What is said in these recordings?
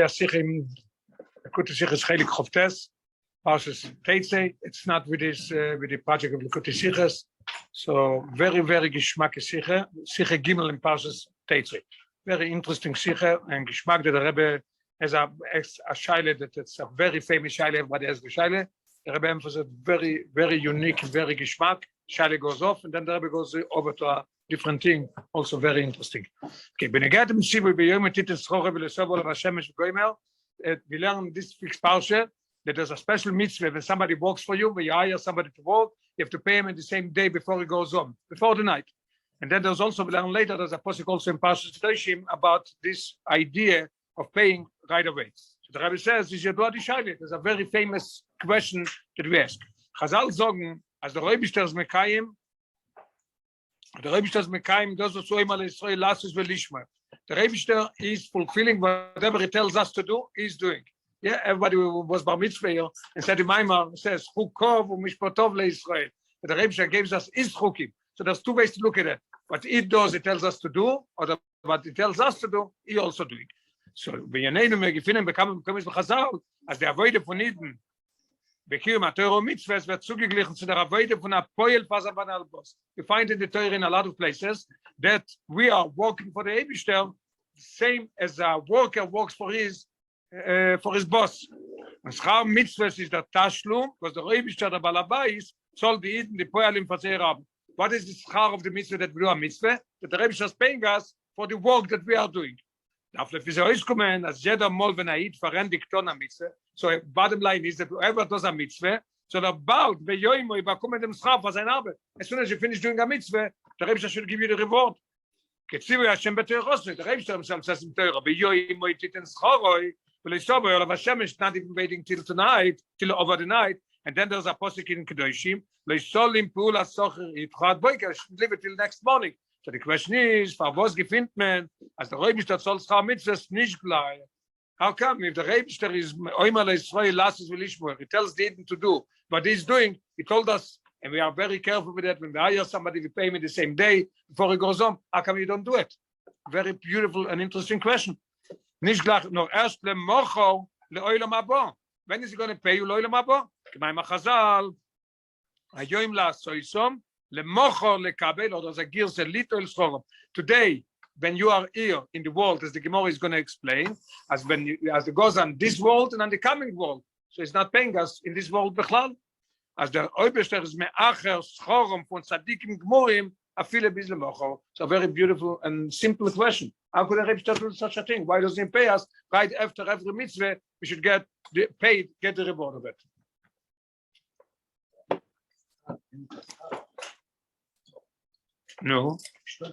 Sicha in Likkutei Sichos Chelek Choftes, Seitzei. It's not with this with the project of Likkutei Sichos. So very geschmack Sicha Gimel in Parshas Seitzei. Very interesting Sicha and geschmack that the Rebbe has a shaila that it's a very famous shaila. Everybody has the shaila. The Rebbe emphasizes very unique, very geschmack. Shaila goes off and then the Rebbe goes over to a different thing, also very interesting. Okay, we learn this fixed parsha that there's a special mitzvah when somebody works for you, when you hire somebody to work, you have to pay him in the same day before he goes home, before the night. And then there's also, we learn later, there's a pasuk also in Parshas Kedoshim about this idea of paying right away. So the Rebbe says, there's a very famous question that we ask. Chazal sagen, as the Rebbe is Mekayim, the Rebbe is Mekayim, does what Soim al Yisrael lasus velishma. The Rebbe is fulfilling whatever he tells us to do, he's doing. Yeah, everybody was bar mitzvah here and said in Maimar, says, Chukov u'mishpotov le'Yisrael. The Rebbe gives us his chukim. So there's two ways to look at it. What he does, he tells us to do, or what he tells us to do, he also doing. So, b'yaneinu me'gefinim b'kamim b'chazal, as the avoide von Eden, Bekir Matero mitzvahs wird zugeglichen zu der Avoide von a Poel Fasavan Albos. You find in the Torah in a lot of places that we are working for the Eibishter, same as a worker works for his boss. And schar mitzvahs is the Tashlum, because the Eibishter, the Balabais, soll the Eden, the Poelim Faser haben. What is the schar of the mitzvah that we do a mitzvah? That the Eibishter is paying us for the work that we are doing. So bottom line is that whoever does a mitzvah, so about as soon as you finish doing a mitzvah, the Rebbe should give you the reward. The Rebbe himself says in Torah, not even waiting till tonight, till over the night, and then there's a posuk in Kedoshim, leave it till next morning. So the question is, for was gefindt man, as the Rebbe soll schar mitzvahs nicht bleiben? How come if the Rebbe is oimal Yisrael lasus velishmor, he tells the Eden to do what he's doing, he told us, and we are very careful with that, when we hire somebody, we pay him the same day before he goes home, how come you don't do it? Very beautiful and interesting question. Nicht gleich, nor erst lemocho leolam haba. When is he going to pay you leolam haba? K'mayim hachazal, hayoim la'asoisom, lemocho lekabel, or there's a girse little schorom. Today, when you are here in the world, as the Gemara is going to explain, as it goes on this world and on the coming world, so it's not paying us in this world bechlal. As the Oibester is me'acher schorom von tzadikim gmorim afile bizle mocho. So a very beautiful and simple question. How could a Rebbe do such a thing? Why doesn't he pay us right after every mitzvah? We should get the paid, get the reward of it. No. So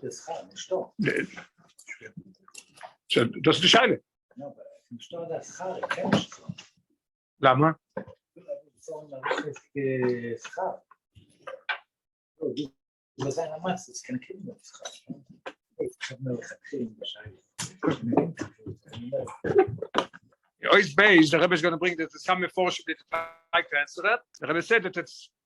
das ist die Scheile. Lama? Always based, the Rebbe is going to bring that some force that like to answer that. The Rebbe said that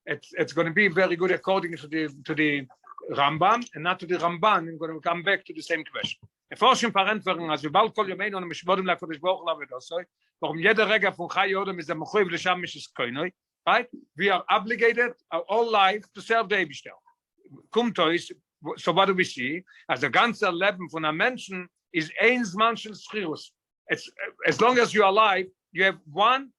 it's going to be very good according to the Rambam and not to the Ramban. I'm going to come back to the same question. The Forschung verantworten, als wir bald kol yomein und mishmodim lakodesh baruch hu lavedosoy, warum jeder Rega von Chai Yodem is der Mechuyev l'sham mishes koinoi, right? We are obligated our whole life to serve the Eibishter. Kumtois, so what do we see? As the ganze Leben von einem Menschen is ein Zman shel Sichos. It's as long as you're alive, you have one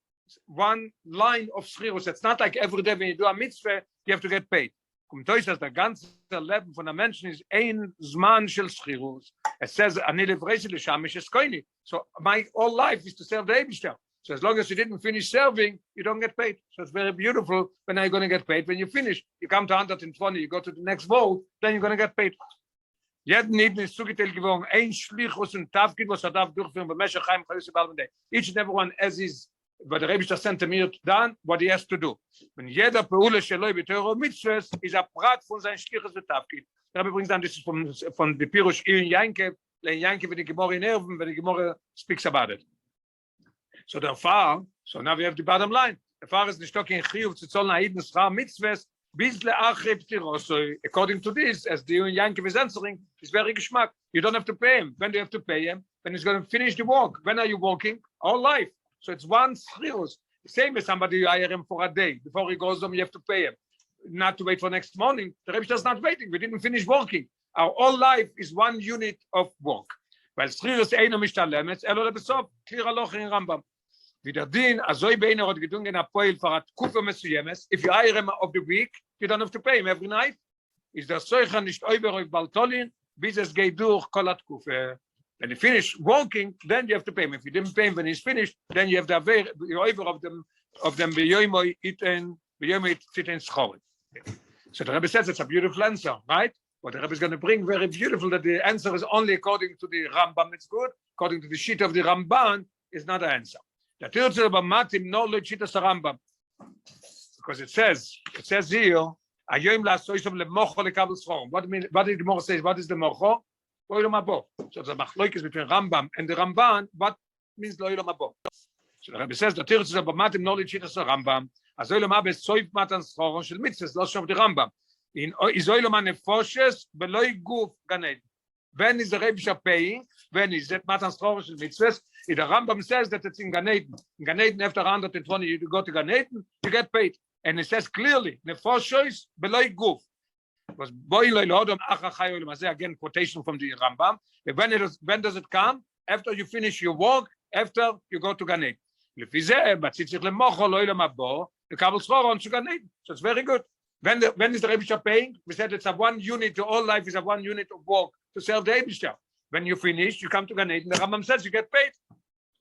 line of Sichos. It's not like every day when you do a mitzvah, you have to get paid. Kommt euch, dass der ganze Leben von einem Menschen ist ein Zman shel Sichos. It says, Ani levresi l'sham mishes koini. So my whole life is to serve the Eibishter. So as long as you didn't finish serving, you don't get paid. So it's very beautiful. When are you going to get paid? When you finish, you come to 120, you go to the next world, then you're going to get paid. Jeden Eden ist zugeteilt geworden, ein Schlichus und Tafkid, was darf durchführen, b'meshech chaim chayus b'almendei. Each and every one as is, but the Rebbe sent him here done what he has to do. When jeder Peule sheloi b'Torah mitzvahs is a prat von sein Schlichus und Tafkid. The Rebbe brings down this from the Pirush in Yankev, when the Gemara in Erven, when the Gemara speaks about it. So therefore, so now we have the bottom line. The far is the talking chiyuv to tzol na'idin schar mitzvahs bisle achib tiro. So according to this, as the Yankev is answering, it's very geschmack. You don't have to pay him. When do you have to pay him? when he's going to finish the work. When are you working? All life. So it's one Sichos. Same as somebody you hire him for a day. Before he goes home, you have to pay him. Not to wait for next morning. The Rebbe is not waiting. We didn't finish working. Our whole life is one unit of work. Weil Sichos eino mishtalemet, elo lebesov, clear aloch in Rambam. Wieder din, azoi beiner hat gedungen apoil for a kufa mesuyemes. If you hire him of the week, you don't have to pay him every night. Is der Seucher nicht over auf Baltolin, bis es geht durch kolat kufa. When you finish working, then you have to pay him. If you didn't pay him when he's finished, then you have the over of them beyomoy iten iten school. So the Rebbe says it's a beautiful answer, right? What the Rebbe is going to bring, very beautiful, that the answer is only according to the Rambam, it's good. According to the sheet of the Ramban, is not an answer. The Tirtze about Matim, no lechitas Rambam. Because it says here, Ayoim la'asoisom lemocho lekabel schor. What did the Mocho say? What is the Mocho? Lo'ilom habo. So the machloikis between Rambam and the Ramban, what means lo'ilom habo? So the Rebbe says, the Tirtze about Matim, no lechitas Rambam. Azoilom habo soif matan schor shel mitzvahs, lo shov the Rambam. In Izoilom hanefoshes beloi guf ganed. When is the Rebbe paying? When is that matan schor shel mitzvahs? The Rambam says that it's in Gan Eden. In Gan Eden, after 120, you go to Gan Eden, you get paid. And it says clearly, nefoshes beloi guf. Was boy lo hodom acha chayo lemazeh, again quotation from the Rambam. When does it come? After you finish your work, after you go to Gan Eden. Lefi zeh, batzitzich lemocho lo ilom habo, lekabel schor on to Gan Eden. So it's very good. When is the Rebbe paying? We said it's a one unit to all life is a one unit of work to serve the Rebbe. When you finish, you come to Gan Eden. The Rambam says you get paid.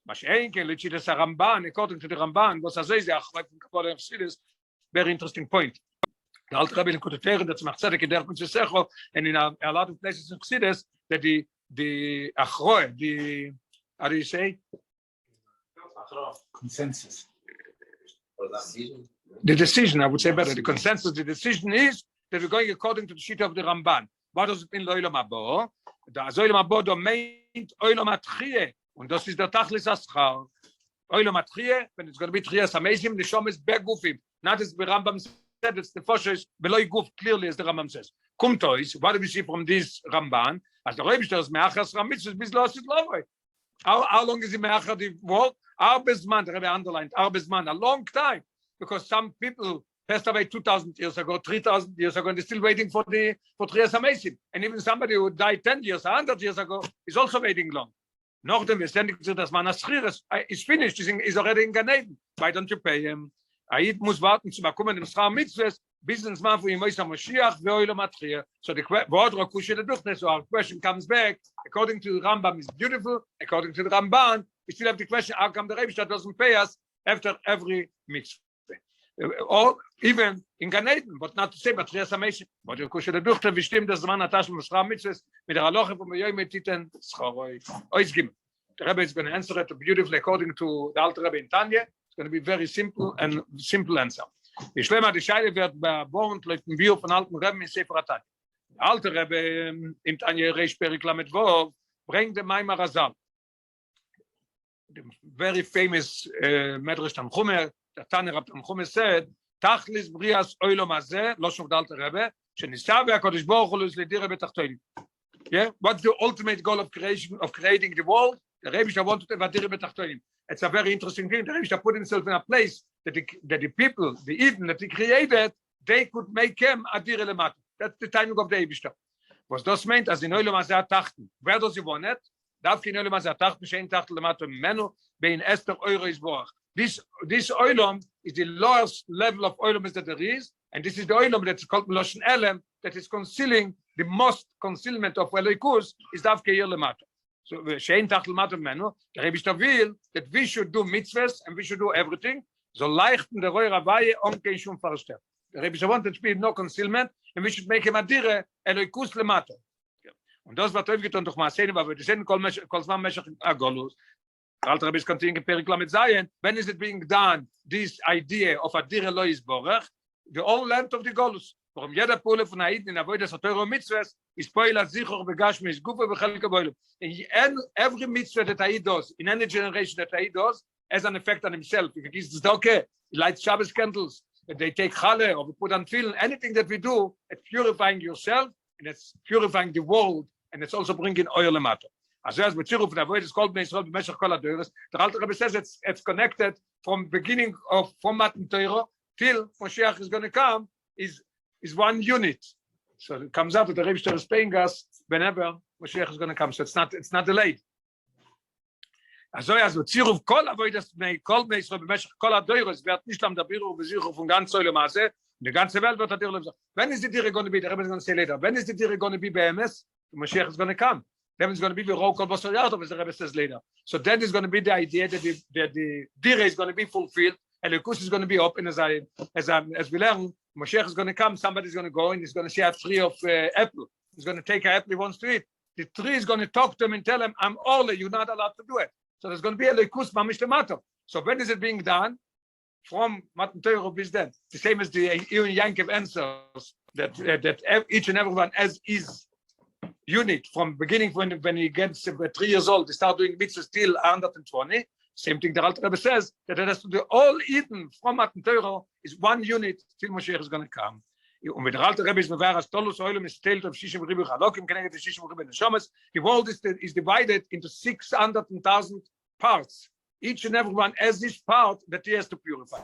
According to the Ramban, was a very interesting point. The Alter Rebbe in Likkutei that's Tzedek in Derech Sicha, and in a lot of places in Chassidus that the achroe, the how do you say? Consensus. The decision, I would say better. The consensus, the decision is that we're going according to the sheet of the Ramban. What does it mean? Lo'ilom habo. The Zoilom habo domain oilom atchie. Und das ist der Tachlis Aschar. Oilom atchie, when it's going to be Trias Amazim, the Shom is begufim. Not as the Rambam said, it's the Foshes, beloi guf, clearly as the Rambam says. Kumtois, what do we see from this Ramban? As the Rebbe is me'achas ramitzvus, bis lo asit lovoi. How long is he me'achas the work? Arbezman, the Rebbe underlined, Arbezman, a long time. Because some people passed away 2,000 years ago, 3,000 years ago, and they're still waiting for Trias Amazim. And even somebody who died 10 years, 100 years ago, is also waiting long. Nachdem wir ständig zu das man Aschiris is finished, is already in Gan Eden. Why don't you pay him? Aid muss warten zu bekommen im Schar Mitzvahs, bis ins Mal für ihn Moshe Mashiach ve'oilo matchia. So the word Rakush the Duchnes, so our question comes back. According to the Rambam is beautiful. According to the Ramban, we still have the question: how come the Rebbe doesn't pay us after every mitzvah? Or even in Gan Eden, but not to say, but Trias Amazim. But Rakush the Duchnes, wie stimmt das Zman Atash im Schar Mitzvahs mit der Halacha von Yom Titen Scharoi. Oizgim. The Rebbe is going to answer it beautifully according to the Alter Rebbe in Tanya. It's going to be very simple and simple answer. Die Schlemmer, die Scheide wird bebornt, läuft ein Bio von alten Rebbe in Sefer Tanya. Der Alter Rebbe in Tanya Reish Perik Lamed Vov bringt den Maimar Razal. The very famous Medrash Tanchumer, the Tanya Rab Tanchumer said, Tachlis Brias Oilom Hazeh, lo shov the Alter Rebbe, shenisav HaKadosh Baruch Hu l'dire betachtonim. Yeah, what's the ultimate goal of creating the world? The Rebbe wanted to vadire betachtonim. It's a very interesting thing. The Rebbe put himself in a place that the people, the Eden that he created, they could make him adire lemata. That's the timing of the Rebbe. Was das meint, as in Oilom Hazeh tachten. Where does he want it? Darf in Oilom Hazeh tachten, shein tachten lemata menu, bein Esther Euro is borach. This Oilom is the lowest level of Oilom that there is, and this is the Oilom that's called Meloshen Elem, that is concealing the most concealment of Eloikus is Davke Yir Lemata. So Shein Tach Lemata Menu, the Rebbe will that we should do mitzvahs and we should do everything. So leichten der Roy Ravaye on kein Shum Farster. The Rebbe wanted to be no concealment, and we should make him adire Eloikus Lemata. Und das wird getan durch Maasene, aber wir sehen kol zman Meshach Agolus. Alter Rebbe is continuing Perik Lamed Zayin. When is it being done? This idea of adire Lois Borach, the whole length of the Golus. Warum jeder Pole von Haid in Avodas Torah mitzvahs is Poilat Sichos begashmis Gufa bechelke boilem. And every mitzvah that Haid does in any generation that Haid does has an effect on himself. If he gives tzedakah, he lights Shabbos candles, they take challah or we put on tefillin. Anything that we do, it's purifying yourself and it's purifying the world and it's also bringing oil lemata. As with Tziruf, the avoid is called Israel b'meshach kol hadoros. The Alter Rebbe says it's connected from beginning from Matan Torah till Moshiach is going to come is one unit. So it comes out that the Rebbe is paying us whenever Moshiach is going to come. So it's not delayed. Also with Tziruf kol avoid is called Israel b'meshach kol hadoros. Wird nicht am Dabiru b'zichu von ganz Zoyle Maase. The ganze Welt wird Adir Levzach. When is the Dire going to be? The Rebbe is going to say later. When is the Dire going to be BMS? The Mashiach is going to come. Then it's going to be the Rokol Bosor Yardov, as the Rebbe says later. So then is going to be the idea that the Dire is going to be fulfilled, and the Likkutei is going to be open as we learn. Mashiach is going to come. Somebody is going to go and he's going to see a tree of apple. He's going to take an apple he wants to eat. The tree is going to talk to him and tell him, "I'm Orle. You're not allowed to do it." So there's going to be a Likkutei mamish lemato. So when is it being done? From Matan Torah bis then. The same as the Yankov answers that each and everyone as is unit from beginning when he gets 3 years old, they start doing mitzvahs till 120. Same thing the Alter Rebbe says that it has to do all Eden from Matan Torah is one unit till Moshiach is going to come. Und mit der Alter Rebbe ist mevar as Tolus Oilem is teilt of Shishim Ribu Chalokim connected to Shishim Ribu Neshamas. The world is divided into 600,000 parts. Each and every one as this part that he has to purify.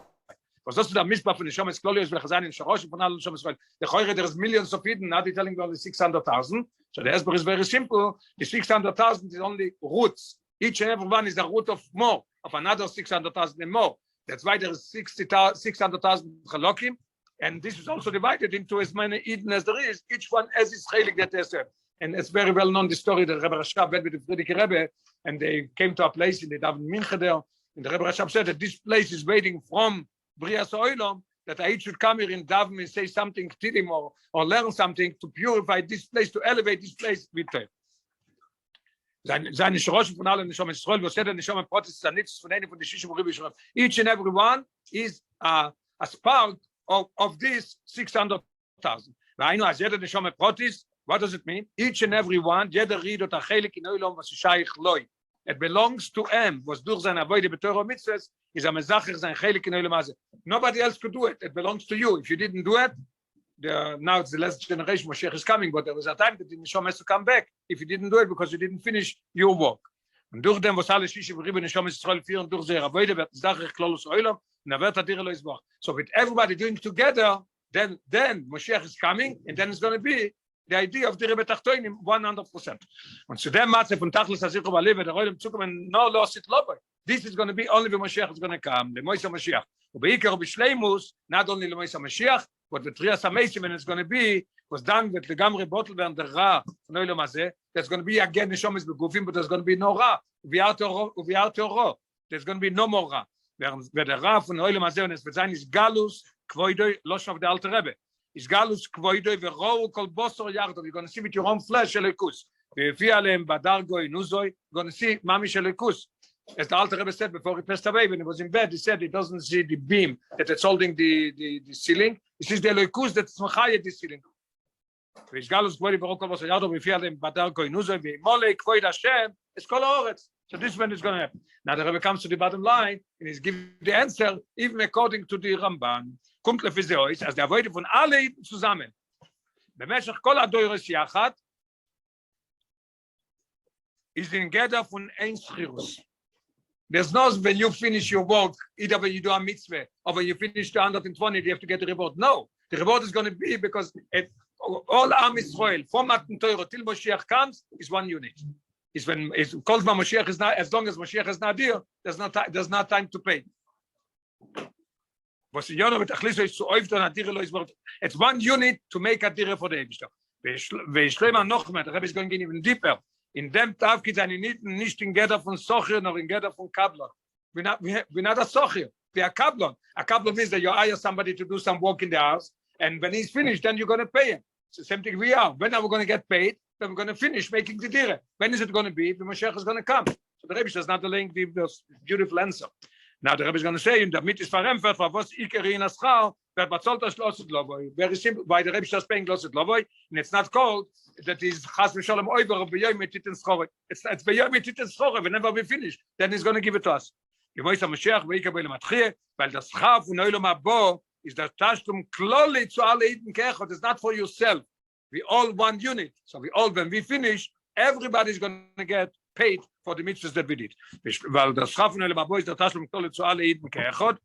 Was das der Mishpah von Neshamas Klolios Velchazan in Sharosh von all Neshamas Weil the Choyre there is millions of Eden. Now they're telling me only 600,000. So the answer is very simple. The 600,000 is only roots. Each and every one is the root of more of another 600,000 and more. That's why there is 600,000 Chalokim, and this is also divided into as many Eden as there is. Each one has its Chelek that they have. And it's very well known the story that Rebbe Rashab went with the Friedrich Rebbe, and they came to a place in the Daven Mincha there, and the Rebbe Rashab said that this place is waiting from Brias Oilom, that I should come here in Daven and say something to him or learn something to purify this place, to elevate this place with him. Seine Shorosh von allen Neshamas Israel, was said the Neshama Protest is a nitzvah von any von the Shishim Ribu Yisrael. Each and every one is a spark of this 600,000. I know as jeder Neshama Protest. What does it mean? Each and every one, jeder read ot a Chelek in Oilom was shaykh loy. It belongs to him. Was durch seine avoide betorah mitzvahs is a mezacher sein Chelek in Oilom. Nobody else could do it. It belongs to you. If you didn't do it, now it's the last generation. Moshiach is coming, but there was a time that the Neshama has to come back if you didn't do it because you didn't finish your work. Und durch dem was alle Shishim Ribu Neshama Israel führen durch seine avoide wird zacher klolus Oilom. Na wird Adir lo Yisbach. So with everybody doing together, then Moshiach is coming, and then it's going to be the idea of the Rebbe Tachtoinim 100%. Und zu dem Matze von Tachlis Asichu Balev, der Roilem Zukommen, no lost it lobe. This is going to be only when Moshiach is going to come, the Moisa Mashiach. Ubeikar Ubishleimus, not only the Moisa Mashiach, but the Trias HaMeisim, when it's going to be, was done with the Gamre Bottle and the Ra, Noilem Hazeh, there's going to be again the Shomis Begufim, but there's going to be no Ra. There's going to be no more Ra. Where the Ra von Noilem Hazeh, and it's with Zaynis Galus, Kvoidoi, Losh of the Alter Rebbe. Is galus kvoidoi v'rou kol bosor yardov. You're going to see with your own flesh Likkutei. V'yefi aleim badargoi nuzoi. You're going to see mamish Likkutei. As the Alter Rebbe said before he passed away, when he was in bed, he said he doesn't see the beam that it's holding the ceiling. He sees the Likkutei that's machayet the ceiling. V'yish galus kvoidoi v'rou kol bosor yardov. V'yefi aleim badargoi nuzoi. V'yimolei kvoid Hashem. It's kol haaretz. So this one is going to happen. Now the Rebbe comes to the bottom line and he's giving the answer even according to the Ramban. Kommt lefi ze ois, as der Avoide von alle zusammen. Bemeshach kol hadoros yachad is in gather von ein schirus. There's no when you finish your work, either when you do a mitzvah or when you finish the 120, you have to get the reward. No, the reward is going to be because all Am Israel from Matan Torah till Moshiach comes is one unit. Is when it's called Moshiach is not, as long as Moshiach is not here, there's not time to pay. It's one unit to make a dire for the Eibishter. The Rebbe is going even deeper. In them Tavkid and nicht in Geder von Socher nor in Geder von Kablon. We're not a Socher. We are Kablon. A Kablon means that you hire somebody to do some work in the house, and when he's finished, then you're going to pay him. It's the same thing we are. When are we going to get paid? Then we're going to finish making the dire. When is it going to be? The Mashiach is going to come. So the Rebbe is not delaying this beautiful answer. Now the Rebbe is going to say, in the mit is verempfert, for was ikeri in aschar, that batzalt as lost lovoy. Very simple. Why the Rebbe is paying lost lovoy, and it's not called that is chas v'shalom over of b'yom mititen schore. It's b'yom mititen schore. Whenever we finish, then he's going to give it to us. Yemois HaMashiach v'ikabel matchie, weil das schaf und oilom habo is the tashlum kloli to alle eden kechot. It's not for yourself. We all one unit. So when we finish, everybody is going to get paid for the mitzvahs that we did. Weil das Schaf von Olam Haba ist der Tashlum Kol zu alle Yidden ke'echad.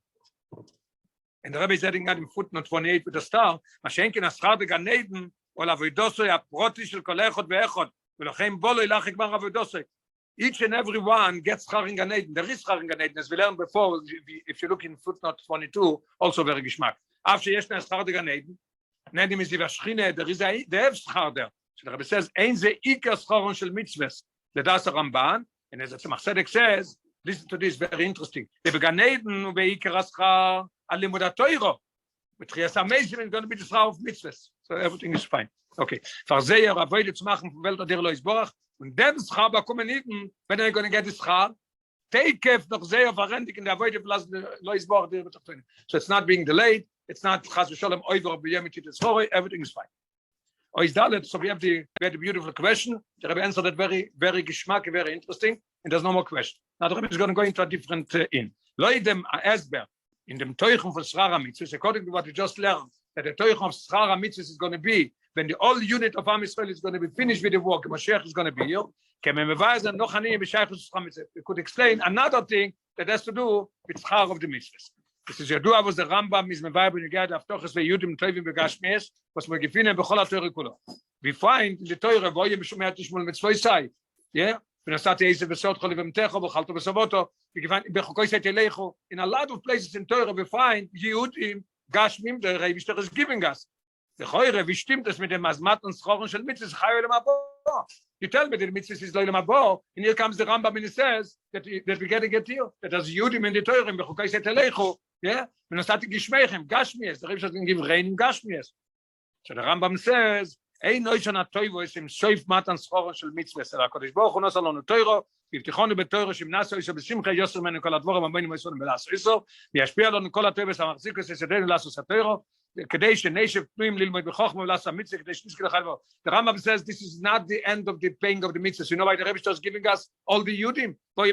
And the Rebbe is adding in footnote 28 with the star, Mashenkin Aschar de Gan Eden, Ol Avoidosoi Aproti shel Kol Echad ve'echad, Velochem Bolo Ilach Ikbar Avoidosoi. Each and every one gets Schar in Gan Eden. There is Schar in Gan Eden, as we learned before, if you look in footnote 22, also very Geschmack. After Yeshna Aschar de Gan Eden, Nedim is the Vashchine, there is a Schar there. So the Rebbe says, Ein ze Ika Scharon shel mitzvahs. That's a Ramban, and as the Tzemach Tzedek says, listen to this, very interesting. The Gan Eden ve'Ikar Aschar al Limud HaTorah. With Trias HaMeishim is going to be the Schar of mitzvahs. So everything is fine. Okay. Farzeyer avoid zu machen von Welt der Loisborach und dem Schar bekommen hinten, when are you going to get the Schar? Take noch sehr verrendig in der avoid plus Loisborach der Betrachtung. So it's not being delayed. It's not Chas v'Sholem over b'yemit tzoroi. Everything is fine. Oh, is that so? We have the beautiful question. The Rebbe answered that very, very geschmack, very interesting, and there's no more question. Now the Rebbe is going to go into a different in. Loidem Esber in the Teuchum for Schar HaMitzvos, according to what we just learned, that the Teuchum of Schar HaMitzvos is going to be when the whole unit of Am Yisrael is going to be finished with the work. Mashiach is going to be here. We could explain another thing that has to do with Schar of the Mitzvahs. This is Yadua was the Rambam is Mevai ben Yigad Avtoches veYudim Tovim v'Gashmias was Megifinem b'Chol HaTorah Kulo. We find in the Torah Voyem B'Shomei Tishmol Mitzvosai. Yeah. In a lot of places in Torah we find Yehudim Gashmim the Rebbe is giving us. The Choyre, wie stimmt es mit dem Azmat und Schochen shel Mitzvahs Chai Olam Haba? You tell me that the Mitzvahs is Olam Haba, and here comes the Rambam and he says that we get to get here. That as Yehudim in the Torah, in Bechukei Setelechu, yeah, when I started Gishmeichem, Gashmies, the Rebbe doesn't give rain in Gashmies. So the Rambam says, Ein Noishon HaToivo is im Soif Matan Schochen shel Mitzvahs. The HaKadosh Baruch Hu nosal lanu Torah, v'yivtichonu b'Torah shimnaso isho b'simcha yoser menu kol advorim amoinim oisonim b'laso iso, v'yashpia lanu kol HaToivos hamachzikos esedenu lasos HaTorah, the Rambam says this is not the end of the paying of the mitzvahs. You know why the Rebbe is giving us all the Yudim? The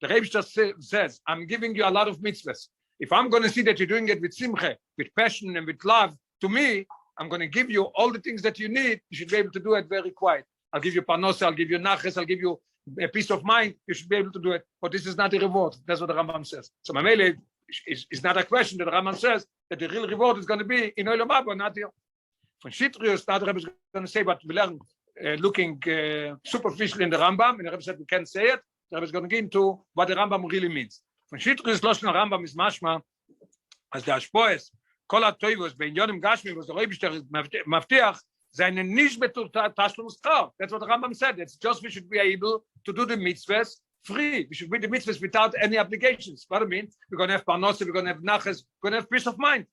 Rebbe says, I'm giving you a lot of mitzvahs. If I'm going to see that you're doing it with simcha, with passion and with love, to me, I'm going to give you all the things that you need. You should be able to do it very quiet. I'll give you parnosa, I'll give you naches, I'll give you a peace of mind. You should be able to do it. But this is not a reward. That's what the Rambam says. So Mamele is not a question that the Rambam says that the real reward is going to be in Olam Haba, not here. From Shitrius, now the Rebbe is going to say what we learn, looking superficially in the Rambam, and the Rebbe said we can't say it. The Rebbe is going to get into what the Rambam really means. From Shitrius, Loshen Rambam is mashma, as the Ashpoes, Kol HaToivos, Bein Yonim Gashmi, was the Rebbe Maftiach, seine nicht Tashlum Schar. That's what the Rambam said. It's just we should be able to do the mitzvahs free. We should read the mitzvahs without any obligations. What I mean, we're going to have parnosa, we're going to have naches, we're going to have peace of mind.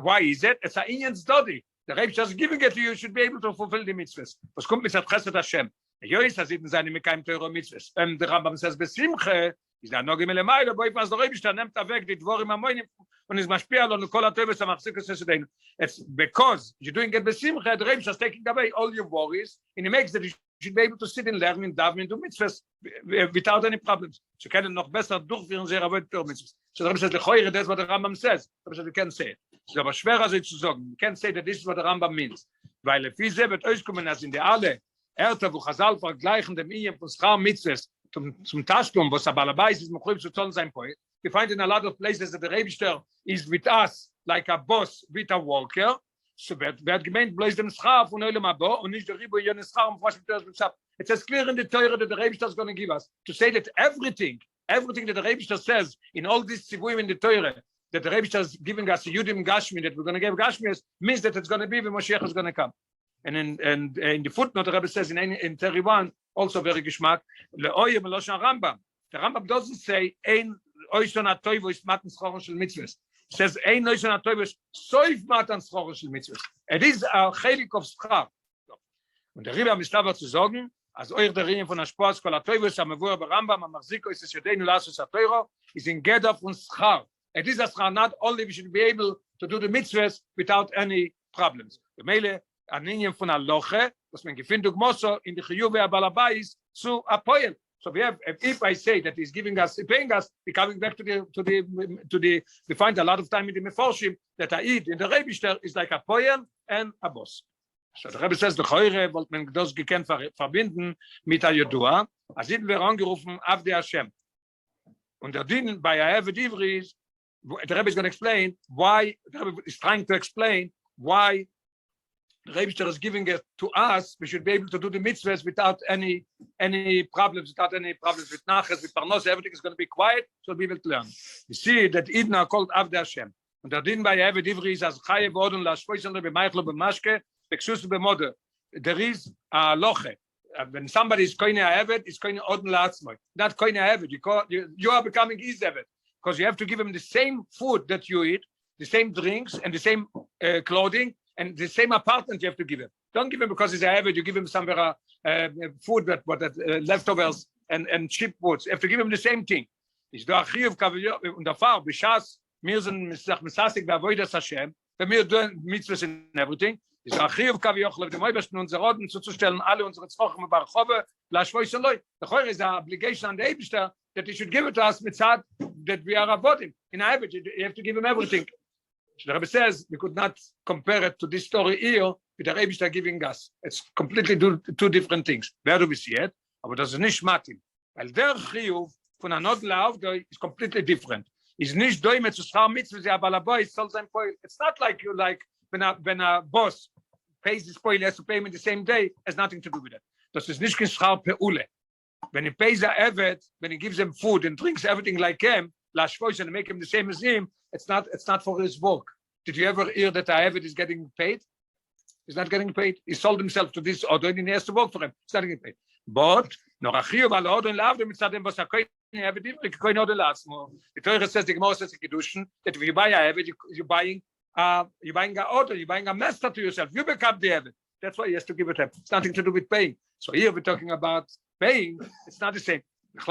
Why is it? It's an Indian study. The Rebbe just giving it to you, you should be able to fulfill the mitzvahs. Was kommt mit Chesed Hashem? Yois has in seine Mekayim Torah mitzvahs. The Rambam says, Besimche, is that no gemele Meile, boi pas the Rebbe nimmt weg die Dvorim Amoinim und is mashpia lo kol HaTorah hamachzikos esedenu. It's because you're doing it besimcha, the Rebbe is taking away all your worries, and he makes that you should be able to sit and learn and daven and do mitzvahs without any problems. So can noch besser durchführen sehr avoid Torah mitzvahs. So the Rebbe says, lechoire, that's what the Rambam says. The Rebbe says, you can't say it. So aber schwerer sich zu sagen. You can't say that this is what the Rambam means. Weil lefi ze wird auskommen, als in der alle Erta, wo Chazal vergleichen dem Iyem von Schar Mitzvahs zum Tashlum, was aber dabei ist mechuyev zu zollen sein Poet. We find in a lot of places that the Rebbe is with us like a boss with a worker. So wer gemeint bloß dem Schar von Olam Haba und nicht der Rebbe in der Schar was mit das gesagt. It says clear in the Torah that the Rebbe is going to give us to say that everything that the Rebbe says in all this tzivuim in the Torah that the Rebbe is giving us a Yudim Gashmi that we're going to give Gashmi means that it's going to be when Moshiach is going to come. And in the footnote the Rebbe says in 31 also very geschmack leoyem loshan Rambam. The Rambam doesn't say ein oishon atoivo is matan schoron shel mitzvahs. It says ein oishon atoivo is soif matan schoron shel mitzvahs. It is a chelik of schar. Und der Rebbe ist aber zu sagen, als euch der Rebbe von der Sport kol atoivo is am mevur Rambam am machziko is yedenu lasos atoiro is in geder von schar. It is a schar not only we should be able to do the mitzvahs without any problems. The mele an Indian von Aloche, was man gefindet Gmoso in the Chiyuv Abalabais zu Apoel. So we have, if I say that he's giving us, paying us, we're coming back to the. We find a lot of time in the Meforshim that Aid in the Rebbe is like a Apoel and a boss. So der Rebbe says, the Choire wollte man das gekannt verbinden mit der Yodua. Als sind wir angerufen, Avdi Hashem. Und der Din bei Avid Ivri is, the Rebbe is going to explain why, the Rebbe is trying to explain why the Rebbe is giving it to us. We should be able to do the mitzvahs without any problems with Nachas, with Parnos. Everything is going to be quiet, so we will learn. You see that Eden are called Avdi Hashem. Und der Din bei Avid Ivri is as Chaye Vodun La Shvoishan Rebe Meichel B'Mashke Beksus B'Mode. There is a loche. When somebody is koine Avid, it's koine Odin Latzmoy. Not koine Avid. You are becoming his Avid because you have to give him the same food that you eat, the same drinks, and the same clothing, and the same apartment you have to give him. Don't give him because he's an Avid. You give him some food that leftovers and cheap foods. You have to give him the same thing. Is do achiv kaviyot und afar b'shas mir sind misasik b'avodas Hashem. When we do mitzvahs and everything. Is achiv kaviyot lev demay besten unsere Roten zuzustellen alle unsere Zochen barchove lashvoy shloi. The choir is an obligation on the Eibishter that he should give it to us mitzad that we are avodim. In Avid, you have to give him everything. The Rebbe says we could not compare it to this story here with the Eibishter giving us. It's completely two different things. Where do we see it? Aber das ist nicht matim. Weil der chiyuv von anod laavdoi is completely different. Is nicht doime zu schar mitzvah aber laboi soll sein poil. It's not like you like when a boss pays his poil, he has to pay him in the same day, has nothing to do with it. Das ist nicht kein schar peule. When he pays a evet, when he gives him food and drinks everything like him, lashvois and make him the same as him, it's not for his work. Did you ever hear that a evet is getting paid? He's not getting paid. He sold himself to this order and he has to work for him. He's not getting paid. But nor achiyuv al odon lavdom mitzadem was a koin evet ivrik koin odon latzmo. The Torah says the Gemara says the Kiddushin that if you buy a evet, you're buying a order, you're buying a master to yourself. You become the evet. That's why he has to give it up. It's nothing to do with paying. So here we're talking about paying. It's not the same. In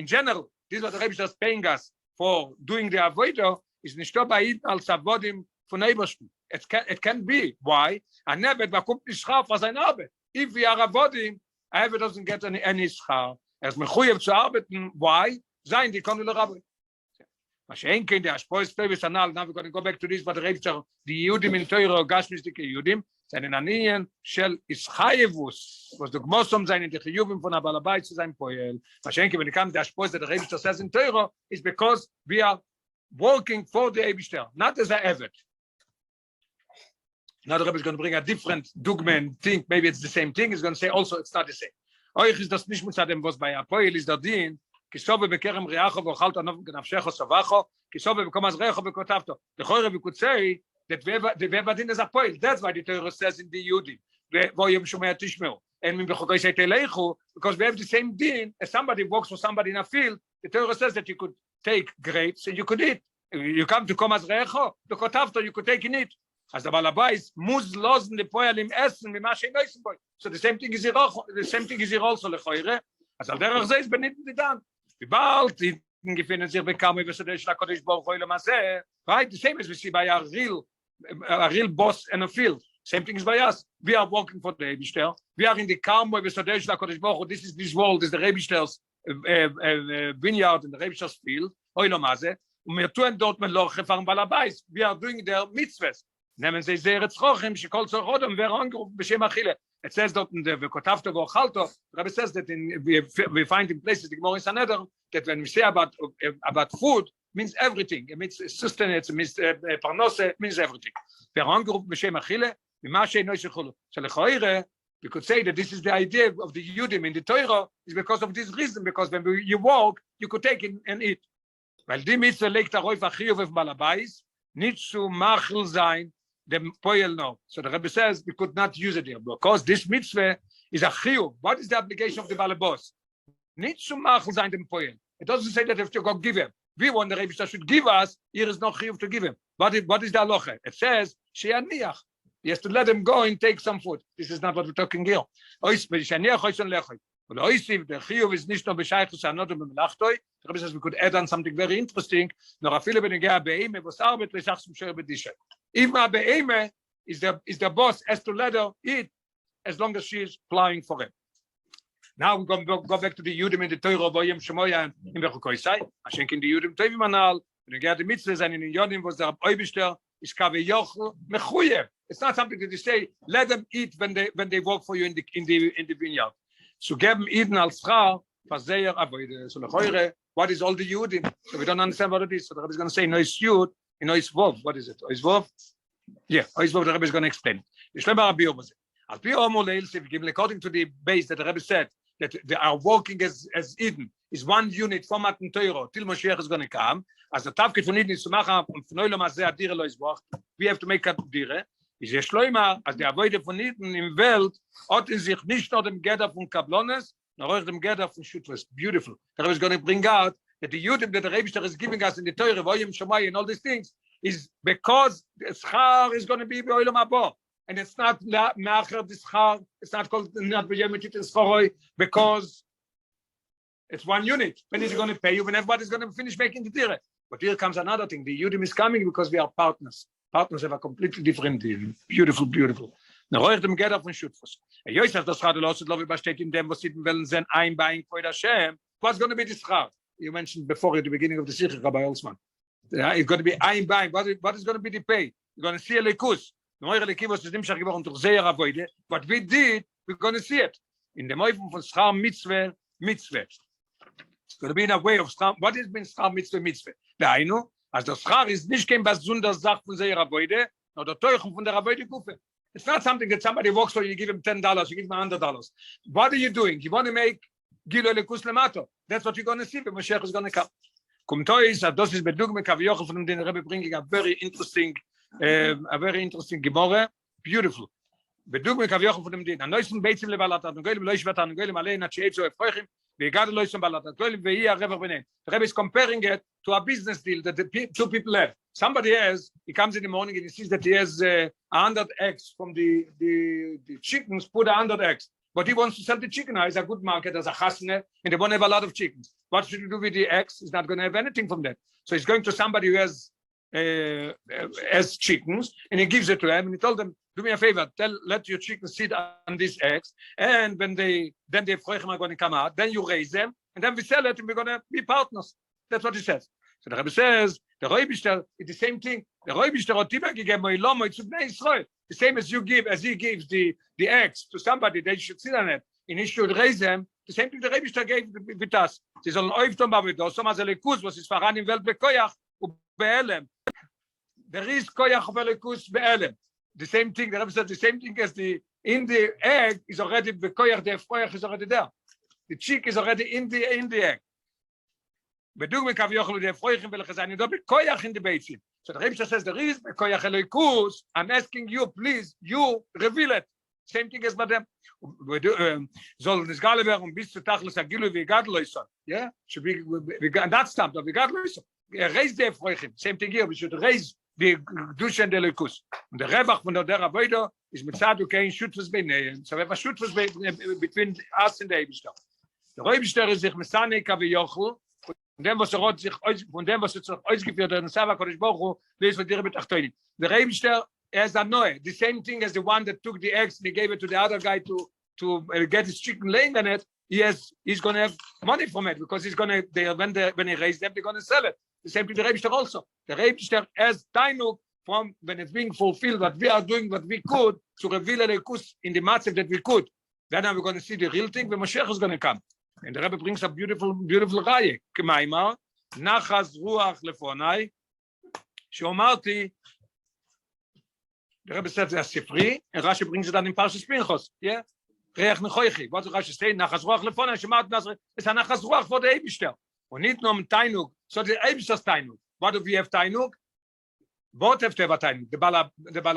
general, this is what the Rebbe is paying us for doing the avodah. Is nicht dabei als avodim von Ebersten. It can be. Why? A nevet bekommt nicht schar für seine Arbeit. If we are avodim, a nevet doesn't get any schar. Er ist mechuyev zu arbeiten. Why? Sein die konule Rabbi. Was schenken der Spoils Davis anal. Now we're going to go back to this, but the Rebbe, the Yudim in Torah, Gashmisdike Yudim, seinen Anien shel Ischayevus, was the Gmosom sein in the Chiyuvim von Abalabai zu sein Poel. Was schenken, when it comes to the Spoils that the Rebbe says in Torah, is because we are working for the Eibishter, not as a Evet. Now the Rebbe is going to bring a different dogma think maybe it's the same thing. He's going to say also it's not the same. Euch ist das nicht mit dem was bei Apoel ist der Din, kisove bekerem riacho vochalt anov gnafshecho savacho, kisove bekomas recho bekotavto. The Chorev we could say that the Din is Apoel. That's why the Torah says in the Yudim, voyem shomei tishmeu. And because we have the same Din, as somebody works for somebody in a field, the Torah says that you could take grapes and you could eat. You come to Komas Recho, the Kotavto, you could take and eat. As the Balabais, muz losen the poelim essen, so the same thing is here also, lechoire. As al derech ze is benitten die dan. Wie bald, die gefinden sich bekam, wie so der Kodesh Baruch Hu Lamazeh. Right, the same as we see by a real boss in a field. Same thing is by us. We are working for the Eibishter. We are in the calm where we so der Kodesh Baruch Hu. This world is the Eibishter's vineyard in the Eibishter's field. Hu Lamazeh. Und wir tun dort mit Loche von Balabais. We are doing their mitzvahs. Nehmen sie sehr Tzrochim, shekol Tzrochodom, wer angerufen, b'shem Achille. It says that in the Vekotavto Vochalto, Rabbi says that we find in places, the Gemara in Sanhedrin, that when we say about food, means everything. It means sustenance, it means parnose, it means everything. Wer angerufen, b'shem Achille, v'ma she'no yishechulu. So lechoire, we could say that this is the idea of the Yudim in the Torah, is because of this reason, because when you walk, you could take it and eat. Weil die Mitzvah legt der Räuf Achiyuv auf Balabais, nicht zu Machel sein, dem Poel no. So the Rebbe says we could not use it here because this mitzvah is a chiyuv. What is the application of the balabos? Nicht zu Machel sein dem Poel. It doesn't say that if you go give him. We want the Rebbe should give us. Here is no chiyuv to give him. What is the halacha? It says she'aniach. He has to let him go and take some food. This is not what we're talking here. The chiyuv is nicht nur b'shaychus anot u'b'melachtoi. The Rebbe says we could add on something very interesting. Nor afile b'negei be'ime v'os arbet l'shach s'msher b'disha. If my be'ime is the boss has to let her eat as long as she is plying for him. Now we're going to go back to the Yudim in the Torah voyem shemoya in Likkutei. I think in the Yudim Tovim anal. When you get the mitzvahs and in the Yudim was the Eibishter is kaveyochel mechuyev. It's not something that you say, let them eat when they work for you in the vineyard. So geben Eden als Schar, Faseir avoide. So lechoire, what is all the Yudim? So we don't understand what it is. So the Rebbe is going to say, no is Yud, no is Vov. What is it? Is Vov? Yeah, is Vov, the Rebbe is going to explain. According to the base that the Rebbe said, that they are working as Eden, is one unit from Matan Torah till Moshiach is going to come. As the Tafkid von Eden is to machen, von Olam hazeh adire lo yisboach. We have to make a dire. Is es schloimer, als die Avoide von Eden im Welt, hat in sich nicht nur dem Gedder von Kablones, nor auch dem Gedder von Shutfes. Beautiful. The Rebbe is going to bring out that the Yudim that the Rebbe is giving us in the Torah, Voyim Shomai, and all these things, is because the Schar is going to be Be'olam Haba. And it's not Nacher the Schar, it's not called not B'Yemetit and Schoroi, because it's one unit. When is he going to pay you? When everybody's going to finish making the Tire. But here comes another thing. The Yudim is coming because we are partners. Partners have a completely different deal. Beautiful, beautiful. Na roich dem Gedder von Schutfos. Yosef, das Schar, lo übersteht in dem, was sie wollen sein, einbeiing for Hashem. What's going to be this Schar? You mentioned before at the beginning of the Sicha, Rabbi Holzman. Yeah, it's going to be einbeiing. What is going to be the pay? You're going to see a Likus. What we did, we're going to see it. In the Moifum von Schar Mitzvah. It's going to be in a way of Schar. What is been Schar Mitzvah? I know. As the Schar is nicht kein besonder Sach von seiner Avoide, nor der Teuchung von der Avoide Kufe. It's not something that somebody walks for you give him $10, you give him $100. What are you doing? You want to make Gilo Lekus Lemato. That's what you're going to see when Mashiach is going to come. Kumtois, das ist Bedugme Kaviochel von dem Rebbe bringing a very interesting Gemore. Beautiful. Bedugme Kaviochel von dem Din. An neuesten Beitzim lebalat, an goyim loishvat, an goyim allein, at Seitzei efroichim, ve'egad loishim balat, at goyim ve'hi ha'rever b'neim. The Rebbe is comparing it to a business deal that the two people have. Somebody has, he comes in the morning and he sees that he has 100 eggs from the chickens, put 100 eggs. But he wants to sell the chicken. It's a good market, as a chasne, and they want to have a lot of chickens. What should you do with the eggs? He's not going to have anything from that. So he's going to somebody who has chickens, and he gives it to them, and he told them, do me a favor, let your chickens sit on these eggs, and when then the froichim are going to come out, then you raise them, and then we sell it, and we're going to be partners. That's what he says. So the Rebbe says, the Rebbe is the same thing. The Rebbe the same as he gives the eggs to somebody, they should sit on it, and he should raise them. The same thing the Rebbe gave with us. Sie sollen öfter mal with us, so as a likus, was is voran in Welt bekoyach und beelem. There is koyach velikus beelem. The same thing, the Rebbe said, the same thing as in the egg is already bekoyach, the froyach is already there. The chick is already in the egg. Bedugme kaviochel the froichim velchazani do bekoyach in the beitzim. So the Rebbe says there is bekoyach elikus. I'm asking you, please, you reveal it. Same thing as madam. Soll das Galeber bis zu Tachlis agilu wie gadloison. Yeah, should be and that's stamp of gadloison. Raise the froichim. Same thing here. We should raise the dush and the elikus. And the rebach von der avoida is mitzad kein shutfus benein. So we have a shutfus between us and the Eibishter. The Eibishter is sich mesane kaviochel. Von dem was sich ausgeführt hat, und Sava Kodesh Baruch Hu, lest von dir mit Achtoinim. Der Rebster, is a noe, the same thing as the one that took the eggs and he gave it to the other guy to get his chicken laying on it. He's going to have money from it because he's going to, when he raised them, they're going to sell it. The same thing the Rebster also. The Rebster has tainuk from when it's being fulfilled, that we are doing what we could to reveal a rekus in the matzav that we could. Then we're going to see the real thing when Mashiach is going to come. And the Rebbe brings a beautiful raya. K'maimar, nachas ruach lefonai, sheomarti. The Rebbe says it's sifri, and Rashi brings it down in Parshas Pinchos. Yeah, reach nechoichi. What does Rashi say? Nachas ruach lefonai, sheomarti nazre. It's a nachas ruach for the Eibishter. And not nom tainuk. So the Eibishter's tainuk. What do we have tainuk? Both have to have a tainuk. The bala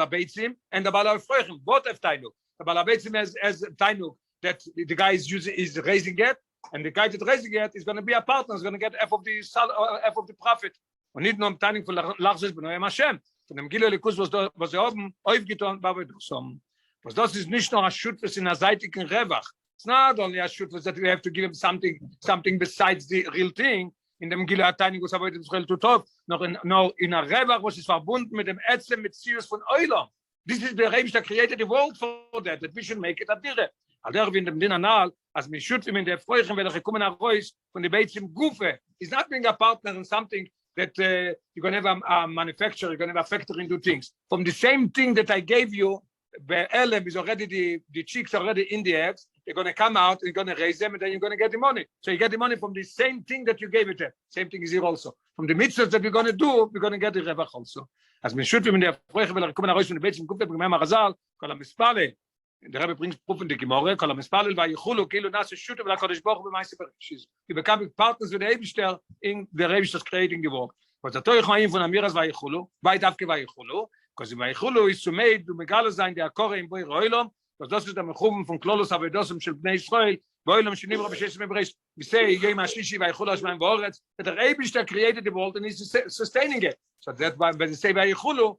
beitzim and the bala froichim. Both have tainuk. The bala beitzim has tainuk that the guy is raising it. And the guy that raising it is going to be a partner, is going to get F of the profit. Und nicht nur am Teiling von Lachses benoem Hashem. Von dem Gilo Likus, was oben aufgetan war, was das ist nicht nur ein Schutz in einer seitigen Revach. It's not only a Schutz that we have to give him something besides the real thing. In dem Gilo Teiling, was aber Israel tut auf, noch in einer Revach, was ist verbunden mit dem Ätzem, mit Sichos von Eulam. This is the Rebbe that created the world for that we should make it a dire. Alder in dem Din anal, as me shoot him in der Froichen, welche kommen nach Reus von der Beits im Gufe. Is not being a partner in something that you're going to have a manufacturer, you're going to have a factory and do things. From the same thing that I gave you, the Elem is already, the chicks already in the eggs, they're going to come out, you're going to raise them, and then you're going to get the money. So you get the money from the same thing that you gave it them. Same thing is here also. From the mitzvahs that we're going to do, we're going to get the revach also. As we should be in the Freuche, weil kommen raus von der Beizim, guckt der Gemara Razal, kolamispale. Der Rebbe bringt Proof in die Gemara, kolamispale, weil Yichulu, kilo nas shute, weil Kodesh Baruch Hu b'Maaseh Bereshis. We become partners with the Eibishter in the Eibishter's creating the world. Was der Torah Chaim von Amiras weil Yichulu, bei Davke weil Yichulu, because weil Yichulu is to made to megalo sein der Akore in Boi Roilom, was das ist der Mechuvim von Klolos Avedosim shel Bnei Israel, Boilom shenim Rabbi Sheshes Meberesh. We say Yom HaShishi weil Yichulu Hashem V'Oretz, that the Eibishter created the world and is sustaining it. So that's why when they say weil Yichulu,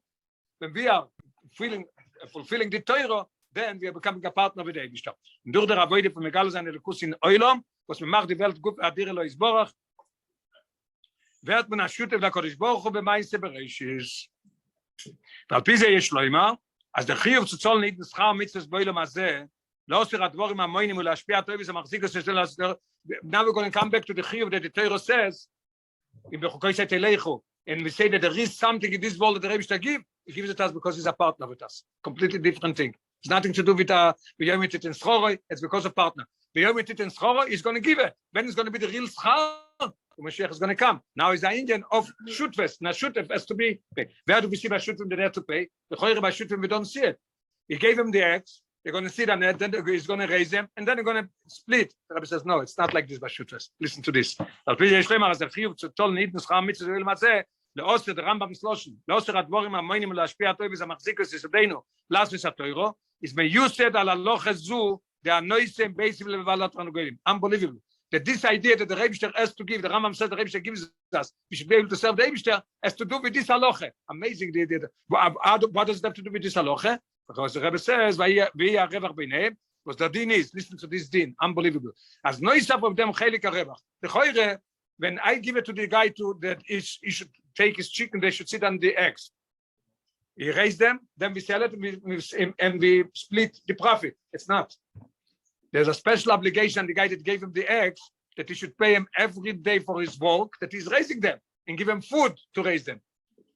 when we are fulfilling the Torah, then we are becoming a partner with the Eibishter. Und durch der Avoide von Megalo sein Elikus in Oilom, was man macht die Welt gut, Adire lo Yisborach, wird man השותף לקדוש ברוך הוא במעשה בראשית. ועל פי זה יש לומר, אז דחיוב צלצול נית נסחר מצווה בעולם הזה, לא עושה הדבורים המוינים ולהשפיע טוב זה מחזיק us. Now we're going to come back to the chiyuv that the Torah says, in בחוקי שתלכו, and we say that there is something in this world that the Rebbe give, he gives it to us because he's a partner with us. Completely different thing. It's nothing to do with Yom Tit and Schoroi, it's because of partner. Yom Tit and Schoroi is going to give it. When it's going to be the real schar, the Mashiach is going to come. Now is the Indian of Shutves. Now Shutves has to be paid. Where do we see by Shutves that they have to pay? The Choyre by Shutves we don't see it. He gave him the eggs, they're going to sit on it, then he's going to raise them, and then they're going to split. The Rabbi says, no, it's not like this by Shutves. Listen to this. לאוסר הרמב"ם סלושן, לאוסר הדבורים המוינים להשפיע הטוב וזה מחזיק לסודנו, לאסוס התוירו, is מיוסד על הלוחה זו, הנויסם בייסים לבעלת רנוגלים. Unbelievable. That this idea that the Rebishter has to give, the Rambam says the Rebishter gives us, we should be able to serve the Rebishter, has to do with this halacha. Amazing the idea. What does it have to do with this halacha? Because the Rebbe says, v'hi ha'revach b'neihem, because the din is, listen to this din, unbelievable. As noisaf of them chelik ha'revach. The choyre, when I give it to the guy that he should take his chicken, they should sit on the eggs. He raised them, then we sell it, and we split the profit. It's not. There's a special obligation on the guy that gave him the eggs, that he should pay him every day for his work, that he's raising them, and give him food to raise them.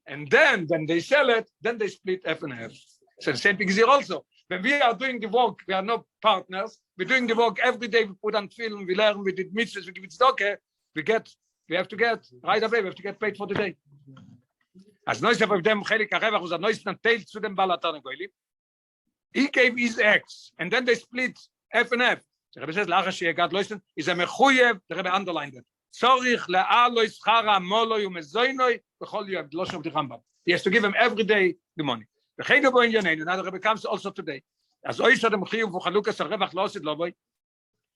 And then, when they sell it, then they split half and half. So the same thing is here also. When we are doing the work, we are not partners. We're doing the work every day, we put on film, we learn, we did mitzvahs, we give it tzedakah, we have to get right away. We have to get paid for the day. As noisef of them chelik harevach was a noisef tail to them balatan goylim. He gave his eggs, and then they split half and half. The Rebbe says lacha she'egat loisten is a mechuyev. The Rebbe underlined it. Tzorich le'alo ischara moloi umezoinoi b'chol yom loshon of the Rambam. He has to give him every day the money. V'cheinu bo in yoneinu. Now the Rebbe comes also today. As oisad mechiyuv v'chalukas al revach losid loboy.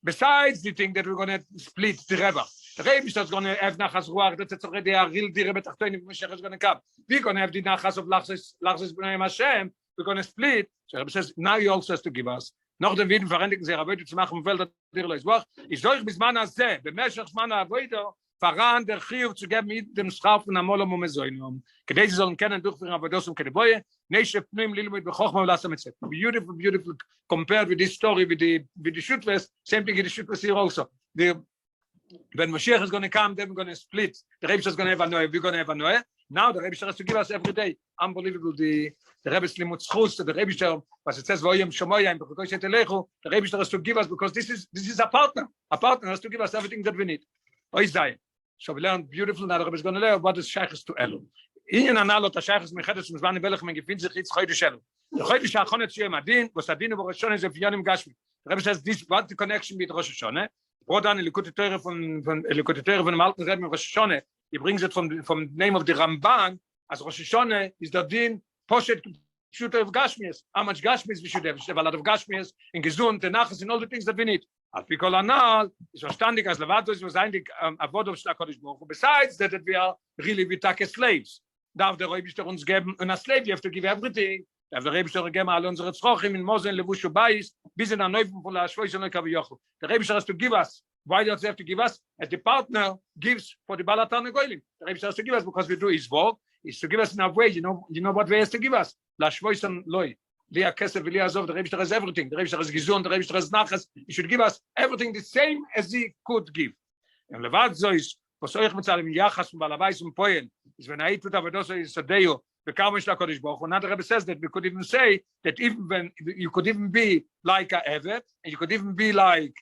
Besides the thing that we're going to split the revach. The Rebbe is going to have nachas ruach. That's already a real the Rebbe tachtonim Mashiach is going to come. We're going to have the nachas of lachzis b'nei Hashem. We're going to split. So the Rebbe says now he also has to give us. Noch dem Wieden verändigen sie Avoide zu machen, Felder dir lois wach. Ich soll bis man azeh, bemeshach man Avoide, voran der Chiyuv zu geben mit dem Schaf von Amolom und Mezoinom. Kedei sie sollen kennen durchführen Avoidosum kedeboye, neishe pnim lilmud bechochma ulasam etzet. Beautiful, beautiful, compared with this story with the Shutves, same thing in the Shutves here also. When Mashiach is going to come, then we're going to split. The Rebbe is going to have a noe, we're going to have a noe. Now the Rebbe has to give us every day. Unbelievable. The Rebbe's limut schus, the Rebbe, as it says, Voyem Shomoyim, the Rebbe has to give us because this is a partner. A partner has to give us everything that we need. So we learn beautiful. Now the Rebbe is going to learn what is Sichos to Elu. In analot a Sichos mechedes mizman belech men gefindt sich jetzt heute Shelu. The heute shachonet zu Adin, was Adin über Rosh Hashanah is Yonim Gashmi. The Rebbe says this what the connection with Rosh Hashanah. Brought down Likkutei von dem alten Rebbe Rosh Hashanah. He brings it from the name of the Ramban as Rosh Hashanah is the din poshet shooter of Gashmias. How much Gashmias we should have? We should have a lot of Gashmias in Gesund, the Nachas, and all the things that we need. Al Pikol Anal is verstandig as Levatos was eigentlich Avod of Shtakodesh Baruch Hu. Besides that we are really vitake slaves. Darf der Rebbe uns geben and a slave you have to give everything. Darf der Rebbe geben alle unsere Tzrochim in Mosen Levush Bayis bis in der Neufung von der Schweizer Kaviyochu. The Rebbe has to give us. Why does he have to give us? As the partner gives for the Balatan Goylim. The Rebbe has to give us because we do his work. He's to give us in a way. You know what way he has to give us. La Shvoisan Loi. Lia Kesef, Lia Azov. The Rebbe has everything. The Rebbe has Gizun. The Rebbe has Nachas. He should give us everything the same as he could give. And Levad Zois was euch mit seinem Yachas und Balabais und Poel, is when I put over those is a deo, the Karmish Kodesh Baruch, and the Rebbe says that we could even say that even when you could even be like a Evet, and you could even be like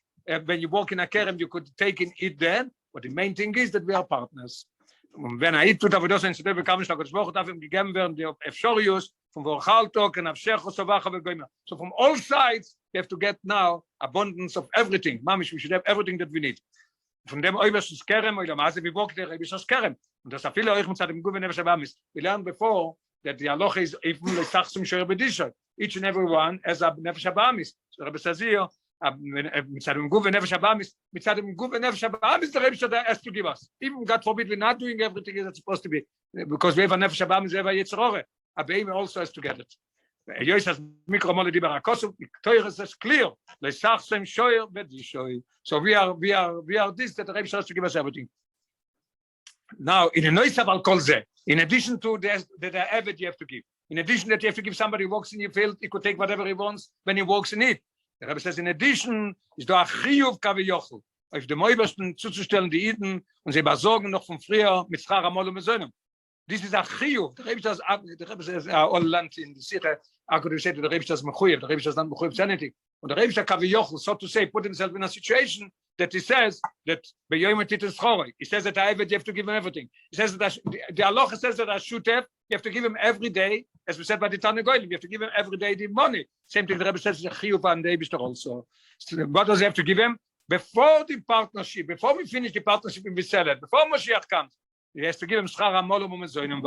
when you walk in a kerem, you could take in it then, but the main thing is that we are partners. When I put over those in the Karmish Kodesh Baruch, have him gegeben werden the Efshorius from Vorchaltok and Avshechos Sovacha veGoyma. So from all sides, we have to get now abundance of everything. Mamish, we should have everything that we need. Von dem obersten Kerem oder Masse wie walk der ist das Kerem und das viele euch mit dem Gouvernement Shabamis we learned before that the halacha is even the Sachsum Shor Bedisha each and every one as a Nefesh Shabamis so Rabbi Sazir mit dem Gouvernement Shabamis mit dem Gouvernement Shabamis der Rebbe has to give us even God forbid we're not doing everything that's supposed to be because we have a Nefesh Shabamis ever Yitzrore Abeim also has to get it Yois has mikromol di barakosu Torah is clear the Sachsum Shor Bedisha. So we are this that the Rebbe has to give us everything. Now, in a noisabal kolze, in addition to the evet you have to give, in addition that you have to give somebody who walks in your field, he could take whatever he wants when he walks in it. The Rebbe says, in addition, is da a chiyuv kaviyochel, auf dem Obersten zuzustellen die Iden und sie besorgen noch von früher mit Schar Amol und Mesönem. This is a chiyuv. The Rebbe says, all land in the Sicha, I could have said the Rebbe says mechuyev, the Rebbe says not mechuyev anything. And the Rebbe Kaviyochel, so to say, put himself in a situation that he says that he says that I have to give him everything. He says that the Allah says that I should have, you have to give him every day, as we said by the Tana Goyim, you have to give him every day the money. Same thing the Rebbe says the chiyuv and the Eibishter also. So what does he have to give him? Before the partnership, before we finish the partnership and we sell it, before Moshiach comes, he has to give him schar hamolum u'mezonim,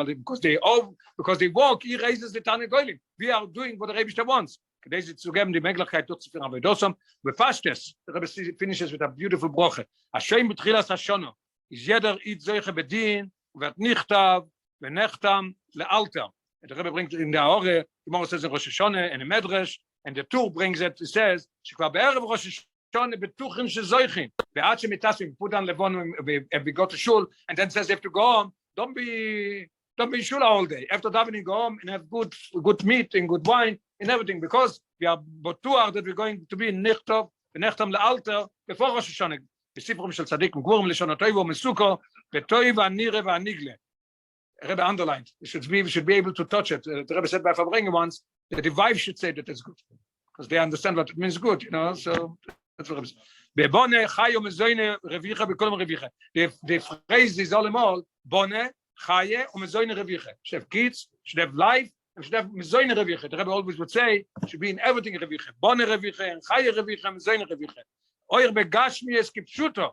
because they walk, he raises the Tana Goyim. We are doing what the Eibishter wants. Kidei zu geben die Möglichkeit durchzuführen aber dosam befasst the Rebbe finishes with a beautiful broche Hashem betchilas hashono is jeder it zoiche bedien wird nichtav venechtam lealter the Rebbe bringt in der Ore tomorrow says in Rosh Hashanah and a medrash and the Tur brings it says shekvar be'erev Rosh Hashanah betuchim shezoichin ve'ad shemitasim put on levon and we go to shul and then says they have to go home don't be shul all day after davening go home and have good meat and good wine and everything, because we are batuach that we're going to be in Nichtov, Nechtam lealter before Rosh Hashanah. Besifrom shel tzadikim gvurim leshon toivo mesuko betoiva nire va'nigle. Rebbe underlined. We should be able to touch it. The Rebbe said by Fabrengen once that the wife should say that it's good, because they understand what it means good, you know. So that's what Rebbe said. Bebone chayo mezoine revicha bekolom revicha. The phrase is all in all bone chaye umezoine revicha. Should have kids, should have life. Should have mezoine reviche. The Rebbe always would say should be in everything reviche. Bonne reviche and chaye reviche, mezoine reviche. Euer begashmies kipshuto.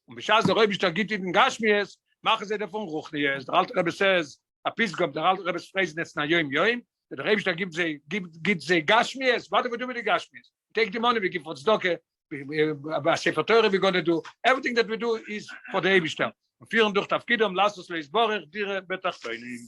Und bishaz der Rebbe shtagit in gashmies, machen sie davon ruchnies. Der alte Rebbe says, a pisgam, der alte Rebbe phrase netz na yoim yoim. Der Rebbe shtagit gibt sie gashmies. What do we do with the gashmies? Take the money we give for tzedakah. By Sefer Torah we're going to do everything that we do is for the Eibishter. Führen durch Tafkidom, lasst uns leisborech dire betachtoinim.